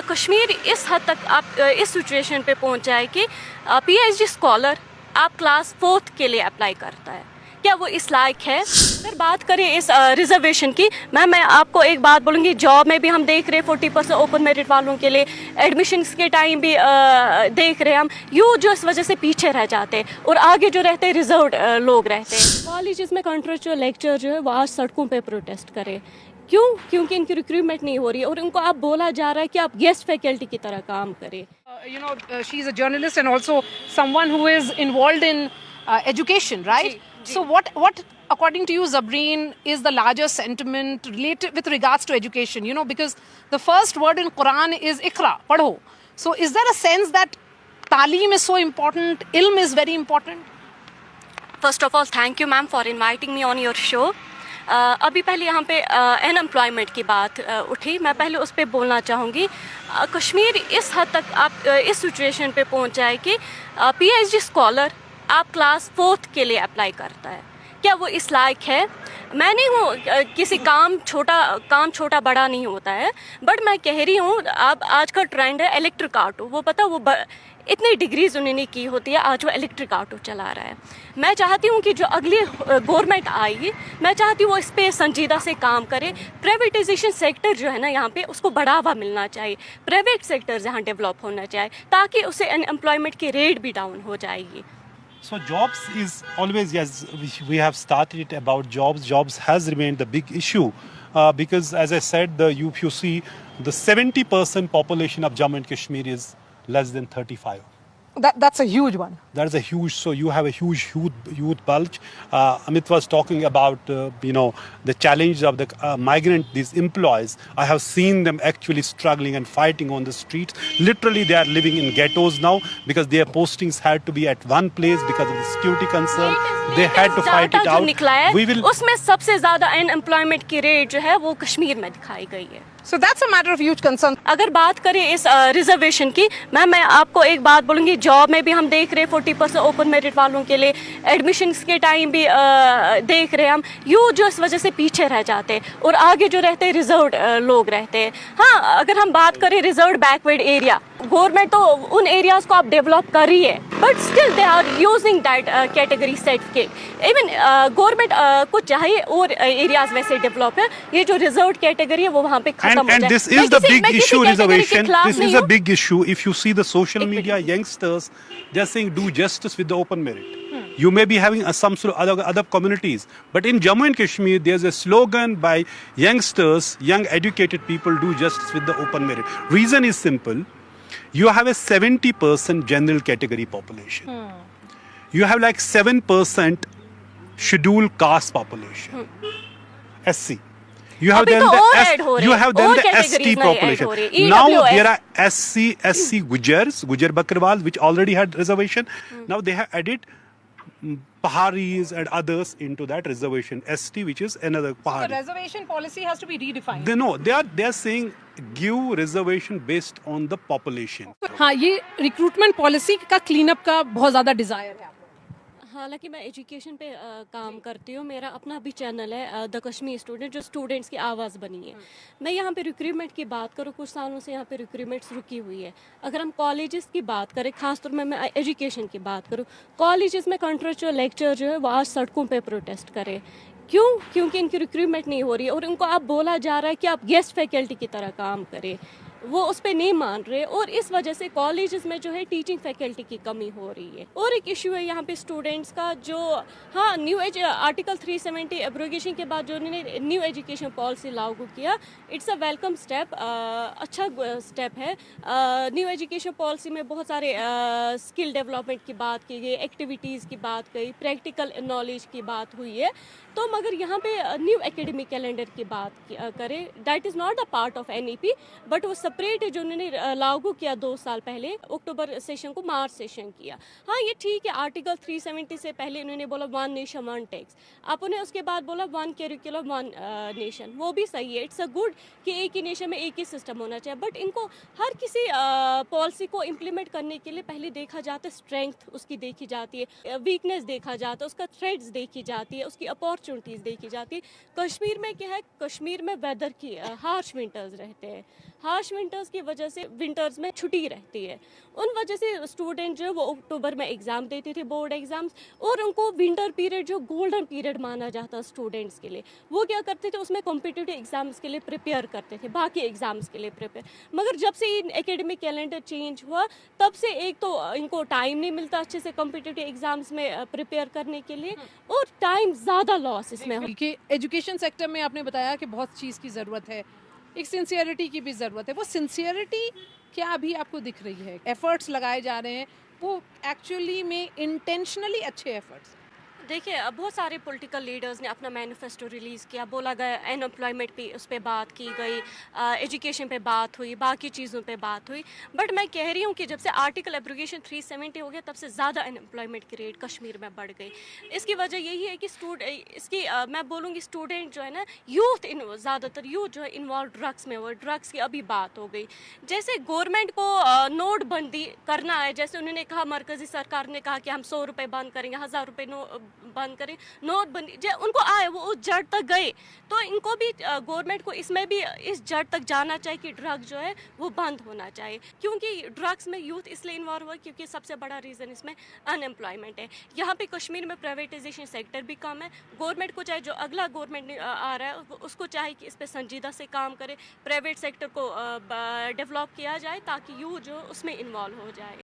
कश्मीर इस हद तक आप इस सिचुएशन पे पहुंच जाए कि पीएचडी स्कॉलर आप क्लास 4th के लिए अप्लाई करता है। क्या वो इस लायक है? अगर बात करें इस रिजर्वेशन की, मैं आपको एक बात बोलूँगी, जॉब में भी हम देख रहे हैं 40% ओपन मेरिट वालों के लिए, एडमिशन्स के टाइम भी देख रहे हैं हम, यूँ जो इस वजह से पीछे रह जाते हैं और आगे जो रहते हैं रिजर्व्ड लोग रहते हैं। कॉलेजेस में कॉन्ट्रेक्चुअल लेक्चर जो है वो आज सड़कों पर प्रोटेस्ट करें। क्यों? क्योंकि इनकी रिक्रूटमेंट नहीं हो रही है और उनको आप बोला जा रहा है कि आप गेस्ट फैकल्टी की तरह काम करें। She is a journalist and also someone who is involved in education, right? So what according to you, Zabreen, is the larger sentiment related with regards to education? Because the first word in Quran is Iqra, padho. So is there a sense that Taaleem is so important, ilm is very important? First of all, thank you ma'am for inviting me on your show. अभी पहले यहाँ पे unemployment की बात उठी, मैं पहले उस पर बोलना चाहूँगी। कश्मीर इस हद तक आप इस सिचुएशन पे पहुँच जाए कि पीएचडी स्कॉलर आप क्लास 4th के लिए अप्लाई करता है। क्या वो इस लायक है? मैं नहीं हूँ किसी काम छोटा बड़ा नहीं होता है, बट मैं कह रही हूँ अब आज का ट्रेंड है इलेक्ट्रिक ऑटो। वो पता वो इतनी डिग्रीज उन्होंने की होती है, आज वो इलेक्ट्रिक ऑटो चला रहा है। मैं चाहती हूँ कि जो अगली गवर्नमेंट आएगी, मैं चाहती हूँ वो इस पर संजीदा से काम करे। प्राइवेटाइजेशन सेक्टर जो है ना यहाँ पे, उसको बढ़ावा मिलना चाहिए, प्राइवेट सेक्टर यहाँ डेवलप होना चाहिए, ताकि उससे अनएम्प्लॉयमेंट की रेट भी डाउन हो जाएगी। So jobs is always, yes, we have started it about jobs. Jobs has remained the big issue because, as I said, if you see, the 70% population of Jammu and Kashmir is less than 35. That's a huge one. That is a huge, so you have a huge youth bulge. Amit was talking about, the challenge of the migrant, these employees. I have seen them actually struggling and fighting on the streets. Literally, they are living in ghettos now because their postings had to be at one place because of the security concern. They had to fight it out. We will. उसमें सबसे ज़्यादा unemployment की rate जो है वो कश्मीर में दिखाई गई है। So that's a matter of huge concern. अगर बात करें इस रिजर्वेशन की, मैं आपको एक बात बोलूँगी, जॉब में भी हम देख रहे हैं 40% ओपन मेरिट वालों के लिए, एडमिशन्स के टाइम भी देख रहे हैं हम, यूँ जो इस वजह से पीछे रह जाते हैं और आगे जो रहते हैं रिजर्व्ड लोग रहते हैं। हाँ, अगर हम बात करें रिजर्व्ड बैकवर्ड एरिया, गवर्नमेंट तो उन एरियाज़ को आप डेवलप कर रही है, but still they are using that category certificate. Even government को चाहिए और एरियाज वैसे डेवलप है, ये जो रिजर्व्ड कैटेगरी है वो वहाँ पे And this is the big issue, reservation. This is a big issue. If you see the social media, youngsters, they're saying do justice with the open merit. You may be having some sort of other communities, but in Jammu and Kashmir, there's a slogan by youngsters, young educated people, do justice with the open merit. Reason is simple. You have a 70% general category population. You have like 7% scheduled caste population, SC. You have then the ST population. Now there are SC Gujar Bakrwal, which already had reservation. Now they have added Paharis and others into that reservation. ST, which is another Pahari. The reservation policy has to be redefined. They are saying give reservation based on the population. हाँ, ये recruitment policy का cleanup का बहुत ज़्यादा desire है। हालांकि मैं education पे काम करती हूँ, मेरा अपना भी चैनल है द कश्मीर स्टूडेंट, जो स्टूडेंट्स की आवाज़ बनी है। मैं यहाँ पे रिक्रूटमेंट की बात करूँ, कुछ सालों से यहाँ पे रिक्रूटमेंट्स रुकी हुई है। अगर हम कॉलेजेस की बात करें, खासतौर में मैं एजुकेशन की बात करूँ, कॉलेजेस में कॉन्ट्रेक्चुअल लेक्चर जो है वो आज सड़कों पे प्रोटेस्ट करें। क्यों? क्योंकि इनकी रिक्रूटमेंट नहीं हो रही है और उनको आप बोला जा रहा है कि आप गेस्ट फैकल्टी की तरह काम करें, वो उस पर नहीं मान रहे और इस वजह से कॉलेजेस में जो है टीचिंग फैकल्टी की कमी हो रही है। और एक इशू है यहाँ पे स्टूडेंट्स का, जो हाँ न्यू आर्टिकल 370 एब्रोगेशन के बाद जो उन्होंने न्यू एजुकेशन पॉलिसी लागू किया, इट्स अ वेलकम स्टेप, अच्छा स्टेप है। न्यू एजुकेशन पॉलिसी में बहुत सारे स्किल डेवलपमेंट की बात की गई, एक्टिविटीज़ की बात की, प्रैक्टिकल नॉलेज की बात हुई है। तो मगर यहाँ पे न्यू एकेडमिक कैलेंडर की बात करें, that is not a part of NEP, but वो सेपरेट है जो उन्होंने लागू किया 2 साल पहले, अक्टूबर सेशन को मार्च सेशन किया। हाँ, ये ठीक है, आर्टिकल 370 से पहले उन्होंने बोला 1 नेशन 1 टैक्स, अब उन्हें उसके बाद बोला 1 करिकुलम 1 नेशन, वो भी सही है, इट्स अ गुड कि एक ही नेशन में एक ही सिस्टम होना चाहिए। बट इनको हर किसी पॉलिसी को इम्प्लीमेंट करने के लिए पहले देखा जाता है, स्ट्रेंथ उसकी देखी जाती है, वीकनेस देखा जाता है, उसका थ्रेड्स देखी जाती है, उसकी अपॉर्चुनिटीज़ देखी जाती है। कश्मीर में क्या है, कश्मीर में वेदर की हार्श विंटर्स रहते हैं, हार्श विंटर्स की वजह से विंटर्स में छुट्टी रहती है, उन वजह से स्टूडेंट जो वो अक्टूबर में एग्ज़ाम देते थे बोर्ड एग्ज़ाम्स, और उनको विंटर पीरियड जो गोल्डन पीरियड माना जाता स्टूडेंट्स के लिए, वो क्या करते थे उसमें कॉम्पिटिटिव एग्ज़ाम्स के लिए प्रिपेयर करते थे, बाकी एग्ज़ाम्स के लिए प्रिपेयर। मगर जब से एकेडमिक कैलेंडर चेंज हुआ तब से एक तो इनको टाइम नहीं मिलता अच्छे से कॉम्पिटिटिव एग्ज़ाम्स में प्रिपेयर करने के लिए, और टाइम ज़्यादा लॉस इसमें हो। कि एजुकेशन सेक्टर में आपने बताया कि बहुत चीज़ की ज़रूरत है, एक सिंसियरिटी की भी ज़रूरत है। वो सिंसियरिटी क्या अभी आपको दिख रही है? एफर्ट्स लगाए जा रहे हैं वो एक्चुअली में इंटेंशनली अच्छे एफर्ट्स? देखिए, अब बहुत सारे पॉलिटिकल लीडर्स ने अपना मैनिफेस्टो रिलीज़ किया, बोला गया अनएम्प्लॉयमेंट पे उस पर बात की गई, एजुकेशन पे बात हुई, बाकी चीज़ों पे बात हुई। बट मैं कह रही हूँ कि जब से आर्टिकल एब्रोगेशन 370 हो गया तब से ज़्यादा अनएम्प्लॉयमेंट की रेट कश्मीर में बढ़ गई। इसकी वजह यही है कि मैं बोलूँगी स्टूडेंट जो है ना, यूथ ज़्यादातर यूथ जो है इन्वॉल्व ड्रग्स में हुआ, ड्रग्स की अभी बात हो गई। जैसे गवर्नमेंट को नोटबंदी करना है, जैसे उन्होंने कहा, मरकज़ी सरकार ने कहा कि हम 100 रुपये बंद करेंगे, 1000 रुपये बंद करें, नोटबंदी जो उनको आए वो उस जड़ तक गए, तो इनको भी गवर्नमेंट को इसमें भी इस जड़ तक जाना चाहिए कि ड्रग जो है वो बंद होना चाहिए। क्योंकि ड्रग्स में यूथ इसलिए इन्वॉल्व हुआ क्योंकि सबसे बड़ा रीज़न इसमें अनएम्प्लॉयमेंट है। यहाँ पे कश्मीर में प्राइवेटाइजेशन सेक्टर भी कम है। गवर्नमेंट को चाहे, जो अगला गवर्नमेंट आ रहा है उसको चाहे कि इस पर संजीदा से काम करे, प्राइवेट सेक्टर को डेवलप किया जाए ताकि यूथ जो उसमें इन्वॉल्व हो जाए।